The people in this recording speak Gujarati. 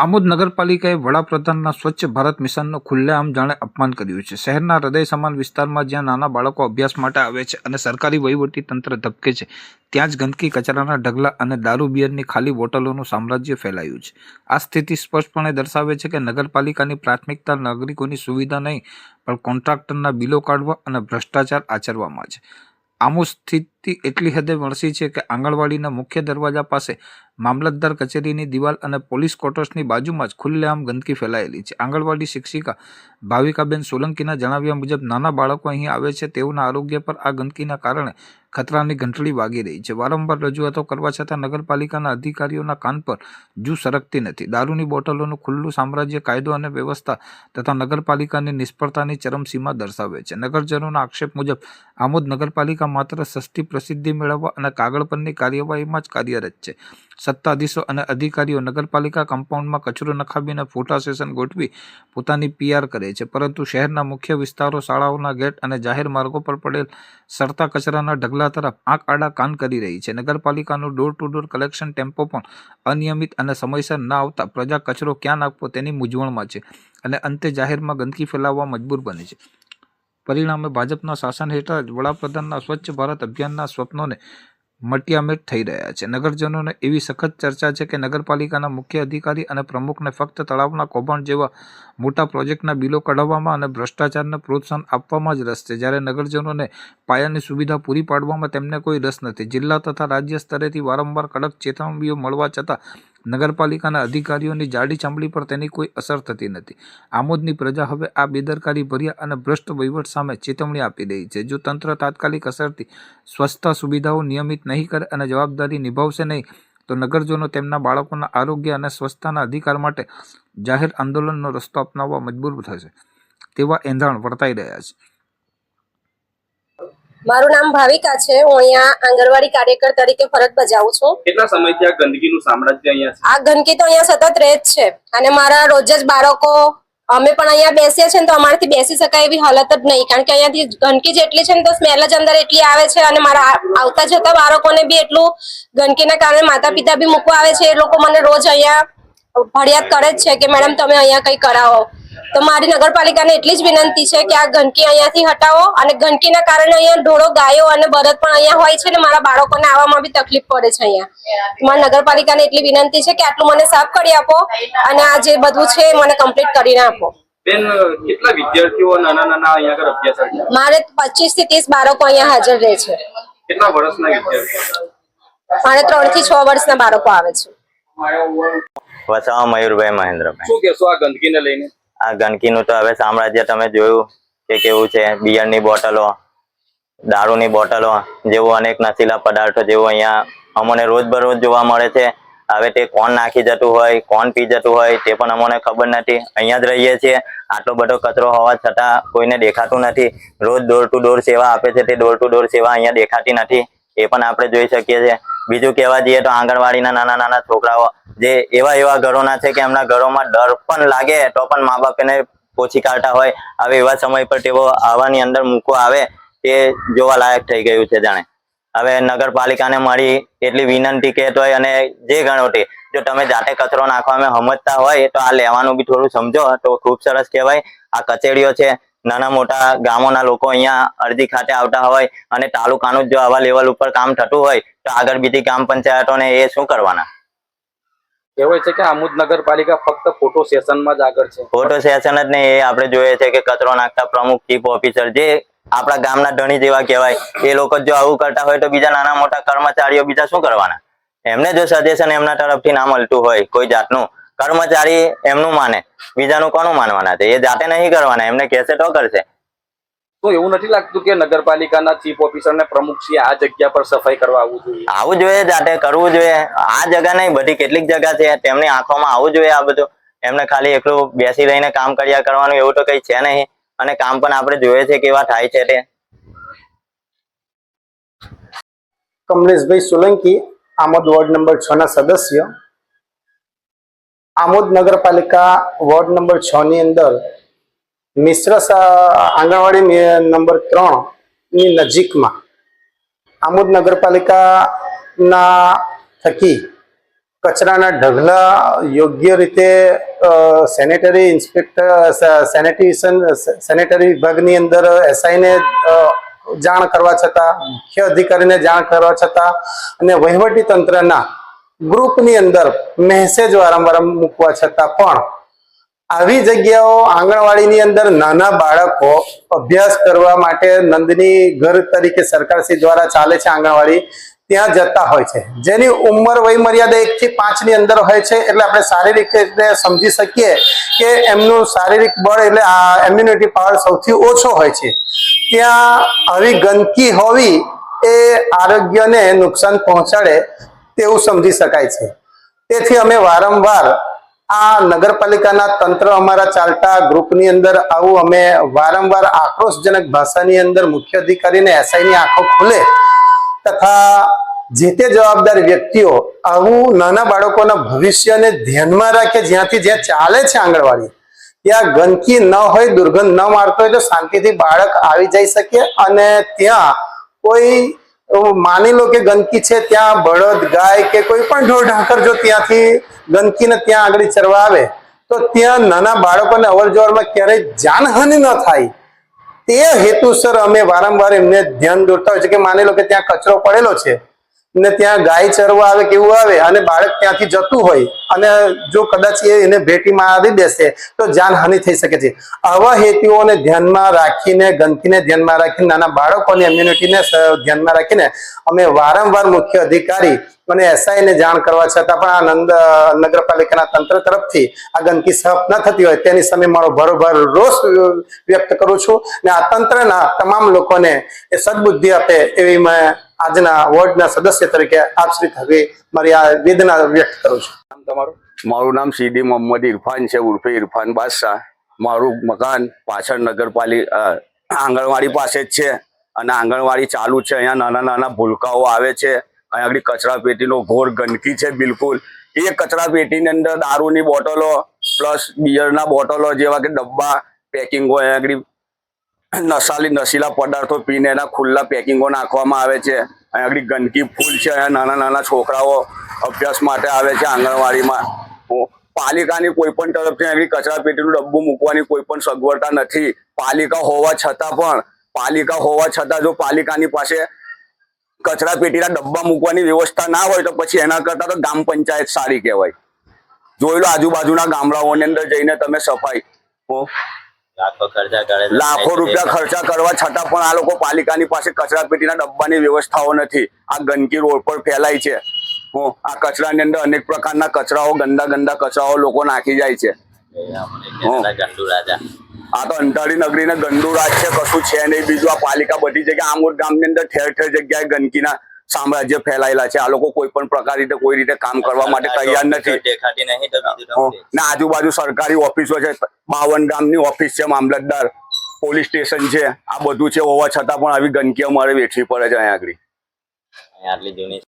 આમોદ નગરપાલિકાએ વડાપ્રધાનના સ્વચ્છ ભારત મિશનનો ખુલ્લેઆમ જાણે અપમાન કર્યું છે. શહેરના હૃદય સમાન વિસ્તારમાં જ્યાં નાના બાળકો અભ્યાસ માટે આવે છે અને સરકારી વહીવટી તંત્ર ધબકે છે, ત્યાં જ ગંદકી, કચરાના ઢગલા અને દારૂ બિયરની ખાલી બોટલોનું સામ્રાજ્ય ફેલાયું છે. આ સ્થિતિ સ્પષ્ટપણે દર્શાવે છે કે નગરપાલિકાની પ્રાથમિકતા નાગરિકોની સુવિધા નહીં, પણ કોન્ટ્રાક્ટરના બિલો કાઢવા અને ભ્રષ્ટાચાર આચરવામાં છે. આમોદ સ્થિતિ એટલી હદે વણસી છે કે આંગણવાડીના મુખ્ય દરવાજા પાસે, મામલતદાર કચેરીની દિવાલ અને પોલીસ ક્વાર્ટર્સની બાજુમાં જ ખુલ્લેઆમ ગંદકી ફેલાયેલી છે. આંગણવાડી શિક્ષિકા ભાવિકાબેન સોલંકીના જણાવ્યા મુજબ નાના બાળકો અહીં આવે છે, તેઓના આરોગ્ય પર આ ગંદકીના કારણે ખતરાની ઘંટડી વાગી રહી છે. વારંવાર રજૂઆતો કરવા છતાં નગરપાલિકાના અધિકારીઓના કાન પર જૂ સરકતી નથી. દારૂની બોટલોનું ખુલ્લું સામ્રાજ્ય કાયદો અને વ્યવસ્થા તથા નગરપાલિકાની નિષ્ફળતાની ચરમસીમા દર્શાવે છે. નગરજનોના આક્ષેપ મુજબ આમોદ નગરપાલિકા માત્ર સસ્તી પ્રસિદ્ધિ મેળવવા અને કાગળ પરની કાર્યવાહીમાં જ કાર્યરત છે. સત્તાધીશો અને અધિકારીઓ નગરપાલિકા કમ્પાઉન્ડમાં કચરો નખાવીને ફોટા સેશન ગોઠવી પોતાની PR કરે છે, પરંતુ શહેરના મુખ્ય વિસ્તારો, શાળાઓના ગેટ અને જાહેર માર્ગો પર પડેલ સરતા કચરાના ઢગલા તરફ આંખ આડા કાન કરી રહી છે. નગરપાલિકાનો door to door collection tempo પણ અનિયમિત અને સમયસર ન આવતા પ્રજા કચરો ક્યાં નાખવો તેની મૂંઝવણમાં છે અને અંતે જાહેરમાં ગંદકી ફેલાવવા મજબૂર બને છે. પરિણામે ભાજપના શાસન હેઠળ જ વડાપ્રધાનના સ્વચ્છ ભારત અભિયાનના સ્વપ્નોને મટિયામેટ થઈ રહ્યા છે. નગરજનોને એવી સખત ચર્ચા છે કે નગરપાલિકાના મુખ્ય અધિકારી અને પ્રમુખને ફક્ત તળાવના કૌભાંડ જેવા મોટા પ્રોજેક્ટના બિલો કઢાવવામાં અને ભ્રષ્ટાચારને પ્રોત્સાહન આપવામાં જ રસ છે, જ્યારે નગરજનોને પાયાની સુવિધા પૂરી પાડવામાં તેમને કોઈ રસ નથી. જિલ્લા તથા રાજ્ય સ્તરેથી વારંવાર કડક ચેતવણીઓ મળવા છતાં નગરપાલિકાના અધિકારીઓની જાડી ચામડી પર તેની કોઈ અસર થતી નથી. આમોદની પ્રજા હવે આ બેદરકારી ભર્યા અને ભ્રષ્ટ વહીવટ સામે ચેતવણી આપી રહી છે. જો તંત્ર તાત્કાલિક અસરથી સ્વચ્છતા સુવિધાઓ નિયમિત નહીં કરે અને જવાબદારી નિભાવશે નહીં, તો નગરજનો તેમના બાળકોના આરોગ્ય અને સ્વચ્છતાના અધિકાર માટે જાહેર આંદોલનનો રસ્તો અપનાવવા મજબૂર થશે તેવા એંધાણ વર્તાઈ રહ્યા છે. મારું નામ ભાવિકા છે. હું અહીંયા આંગણવાડી કાર્યકર તરીકે ફરજ બજાવું છું. કેટલા સમયથી આ ગંદકીનું સામ્રાજ્ય અહીંયા છે? આ ગંદકી તો અહીંયા સતત રહે જ છે અને મારા રોજ જ બાળકો, અમે પણ અહીંયા બેસીએ છીએ તો અમારાથી બેસી શકાય એવી હાલત જ નહીં, કારણ કે અહીંયાથી ગંદકી જેટલી છે ને તો સ્મેલ જ અંદર એટલી આવે છે અને મારા આવતા જતા બાળકોને બી એટલું ગંદકીના કારણે માતા પિતા બી મૂકવા આવે છે. એ લોકો મને રોજ અહીંયા ફરિયાદ કરે જ છે કે મેડમ તમે અહીંયા કંઈ કરાવો. તો મારી નગરપાલિકાને એટલી જ વિનંતી છે કે આ ગંદકી અહીંયાથી હટાવો, અને ગંદકીના કારણે અહીંયા ઢોરો, ગાયો અને બળદ પણ અહીંયા હોય છે ને મારા બાળકોને આવવામાં બી તકલીફ પડે છે. અહીંયા મારી નગરપાલિકાને એટલી વિનંતી છે કે આટલું મને સાફ કરી આપો અને આ જે બધું છે મને કમ્પ્લીટ કરીને આપો. બેન, કેટલા વિદ્યાર્થીઓ નાના નાના અહીંયા આગળ અભ્યાસ કરે છે? મારે 25 થી 30 બાળકો અહીંયા હાજર રહે છે. કેટલા વર્ષના વિદ્યાર્થીઓ? મારે 3 થી 6 વર્ષના બાળકો આવે છે. વસાવા મયુરભાઈ મહેન્દ્રભાઈ. શું કહેશો આ ગંદકીને લઈને? આ ગંદકીનું તો હવે સામ્રાજ્ય તમે જોયું કે કેવું છે. બિયરની બોટલો, દારૂની બોટલો જેવું અનેક નશીલા પદાર્થો જેવું અહીંયા અમને રોજબરોજ જોવા મળે છે. હવે તે કોણ નાખી જતું હોય, કોણ પી જતું હોય તે પણ અમને ખબર નથી. અહીંયા જ રહીએ છીએ, આટલો બધો કચરો હોવા છતાં કોઈને દેખાતું નથી. રોજ ડોર ટુ ડોર સેવા આપે છે, તે ડોર ટુ ડોર સેવા અહીંયા દેખાતી નથી, એ પણ આપણે જોઈ શકીએ છીએ. બીજું કહેવા જઈએ તો આંગણવાડીના નાના નાના છોકરાઓ જે એવા ઘરોના છે કે એમના ઘરોમાં ડર પણ લાગે તો પણ મા બાપ એને પોછી કાઢતા હોય. હવે એવા સમય પર તેઓ આવાની અંદર મૂકવા આવે તે જોવા લાયક થઈ ગયું છે જાણે. હવે નગરપાલિકાને મારી એટલી વિનંતી કહેતો હોય, અને જે ગણો તે જો તમે જાતે કચરો નાખવામાં સમજતા હોય તો આ લેવાનું બી થોડું સમજો તો ખૂબ સરસ કહેવાય. આ કચેરીઓ છે, નાના મોટા ગામોના લોકો અહીંયા અરજી ખાતે આવતા હોય અને તાલુકાનું જો આવા લેવલ ઉપર કામ થતું હોય તો આગળ બીજી ગ્રામ પંચાયતોને એ શું કરવાના? કહેવાય છે કે આમોદ નગરપાલિકા ફક્ત ફોટો સેશનમાં જ આગળ છે. ફોટો સેશન જ નહીં, એ આપણે જોઈએ છે કે કચરો નાખતા પ્રમુખ, ચીફ ઓફિસર જે આપણા ગામના ધણી જેવા કહેવાય, એ લોકો જો આવું કરતા હોય તો બીજા નાના મોટા કર્મચારીઓ બીજા શું કરવાના? એમને જો સજેશન એમના તરફથી ના મળતું હોય કોઈ જાતનું, કર્મચારી એમનું માને, બીજાનું કોનું માનવાના છે? એ જાતે નહીં કરવાના, એમને કહેશે તો કરશે. તો એવું નથી લાગતું કે નગરપાલિકાના ચીફ ઓફિસર ને પ્રમુખશ્રી આ જગ્યા પર સફાઈ કરવા આવવું જોઈએ? આવું જોઈએ, જાતે કરવું જોઈએ. આ જગ્યા નહીં, બધી કેટલીક જગ્યા છે, તેમની આંખોમાં આવવું જોઈએ આ બધું. એમને ખાલી એકલું બેસી રહીને કામ કર્યા કરવાનું એવું તો કઈ છે નહીં, અને કામ પણ આપણે જોઈએ છે કેવા થાય છે તે. કમલેશભાઈ સોલંકી, આમોદ વોર્ડ નંબર 6 ના સદસ્ય. આમોદ નગરપાલિકા વોર્ડ નંબર 6 ની અંદર મિશ્ર આંગણવાડી નંબર 3 ની નજીકમાં આમોદ નગરપાલિકાના થકી કચરાના ઢગલા યોગ્ય રીતે સેનેટરી ઇન્સ્પેક્ટર સેનેટરી વિભાગની અંદર એસઆઈને જાણ કરવા છતાં, મુખ્ય અધિકારીને જાણ કરવા છતાં અને વહીવટી તંત્રના ગ્રુપની અંદર મેસેજ વારંવાર મૂકવા છતાં પણ આવી જગ્યાઓ આંગણવાડીની અંદર નાના બાળકો અભ્યાસ કરવા માટે નંદની ઘર તરીકે સરકારશ્રી દ્વારા ચાલે છે આંગણવાડી, ત્યાં જતા હોય છે, જેની ઉંમર વય મર્યાદા 1 થી 5 ની અંદર હોય છે. એટલે આપણે શારીરિક રીતે સમજી શકીએ કે એમનું શારીરિક બળ એટલે ઇમ્યુનિટી પાવર સૌથી ઓછો હોય છે. ત્યાં આવી ગંદકી હોવી એ આરોગ્યને નુકસાન પહોંચાડે તેવું સમજી શકાય છે. તેથી અમે વારંવાર આ નગરપાલિકાના તંત્ર અમારા ચાલતા ગ્રુપની અંદર આવું અમે વારંવાર આક્રોશજનક ભાષાની અંદર મુખ્ય અધિકારીને એસઆઈની આંખો ખુલે તથા જે તે જવાબદાર વ્યક્તિઓ આવું નાના બાળકોના ભવિષ્યને ધ્યાનમાં રાખે, જ્યાંથી જ્યાં ચાલે છે આંગણવાડી ત્યાં ગંદકી ન હોય, દુર્ગંધ ન મારતો હોય તો શાંતિથી બાળક આવી જઈ શકે. અને ત્યાં કોઈ માની લો કે ગંદકી છે, ત્યાં બળદ ગાય કે કોઈ પણ ઢોર ઢાંકર જો ત્યાંથી ગંદકીને ત્યાં આગળ ચરવા આવે તો ત્યાં નાના બાળકોને અવર જવરમાં ક્યારેય જાનહાનિ ન થાય તે હેતુસર અમે વારંવાર એમને ધ્યાન દોરતા હોય છે કે માની લો કે ત્યાં કચરો પડેલો છે ને ત્યાં ગાય ચરવા આવે કે એવું આવે અને બાળક ત્યાંથી જતું હોય અને જો કદાચ એને ભેટી મારી દેશે તો જાનહાનિ થઈ શકે છે. આવા હેતુઓને ધ્યાનમાં રાખીને, ગંદકીને ધ્યાનમાં રાખીને, નાના બાળકોની ઇમ્યુનિટીને ધ્યાનમાં રાખીને અમે વારંવાર મુખ્ય અધિકારી અને એસઆઈને જાણ કરવા છતાં પણ આ નગરપાલિકાના તંત્ર તરફથી આ ગંદકી સાફ ન થતી હોય તેની સામે મારો ભરોભર રોષ વ્યક્ત કરું છું ને આ તંત્રના તમામ લોકોને એ સદબુદ્ધિ આપે એવી મેં આજના વોર્ડના સદસ્ય તરીકે આપ શ્રી થકી મારી આ વેદના વ્યક્ત કરું છું. તમારું? મારું નામ સીડી મોહમ્મદ ઇરફાન છે, ઉર્ફે ઇરફાન બાદશાહ. મારું મકાન પાછળ નગરપાલિકા આંગણવાડી પાસે જ છે અને આંગણવાડી ચાલુ છે. અહીંયા નાના નાના ભૂલકાઓ આવે છે. અહીંયા આગળ કચરા પેટીનો ઘોર ગંદકી છે બિલકુલ. એ કચરા પેટીની અંદર દારૂની બોટલો પ્લસ બિયરના બોટલો જેવા કે ડબ્બા પેકિંગો, અહીંયા આગળ નશીલા પદાર્થો પીને એના ખુલ્લા પેકિંગો નાખવામાં આવે છે. અહીંયા આગળ ગંદકી ફૂલ છે. અહીંયા નાના નાના છોકરાઓ અભ્યાસ માટે આવે છે આંગણવાડીમાં. પાલિકાની કોઈ પણ તરફથી આગળ કચરા પેટીનું ડબ્બું મૂકવાની કોઈ પણ સગવડતા નથી. પાલિકા હોવા છતાં જો પાલિકાની પાસે કચરા પેટીના ડબ્બા મૂકવાની વ્યવસ્થા ના હોય તો પછી એના કરતા તો ગ્રામ પંચાયત સારી કહેવાય. જોઈ લો આજુબાજુના ગામડાઓની અંદર જઈને તમે સફાઈ લાખો રૂપિયા ખર્ચા કરવા છતાં પણ આ લોકો પાલિકાની પાસે કચરા પેટીના ડબ્બાની વ્યવસ્થાઓ નથી. આ ગંદકી રોડ પર ફેલાય છે. આ કચરાની અંદર અનેક પ્રકારના કચરાઓ, ગંદા કચરાઓ લોકો નાખી જાય છે. આ તો અંધારી નગરીને ગંદુ રાજ છે, કશું છે નહીં બીજું. આ પાલિકા બધી જગ્યાએ આમોદ ગામની અંદર ઠેર જગ્યાએ ગંદકીના સામ્રાજ્ય ફેલાયેલા છે. આ લોકો કોઈ પણ પ્રકાર કોઈ રીતે કામ કરવા માટે તૈયાર નથી. ને આજુબાજુ સરકારી ઓફિસો છે, 52 ગામની ઓફિસ છે, મામલતદાર, પોલીસ સ્ટેશન છે, આ બધું છે. હોવા છતાં પણ આવી ગંદકી અમારે વેઠવી પડે છે અહીંયા આગળ.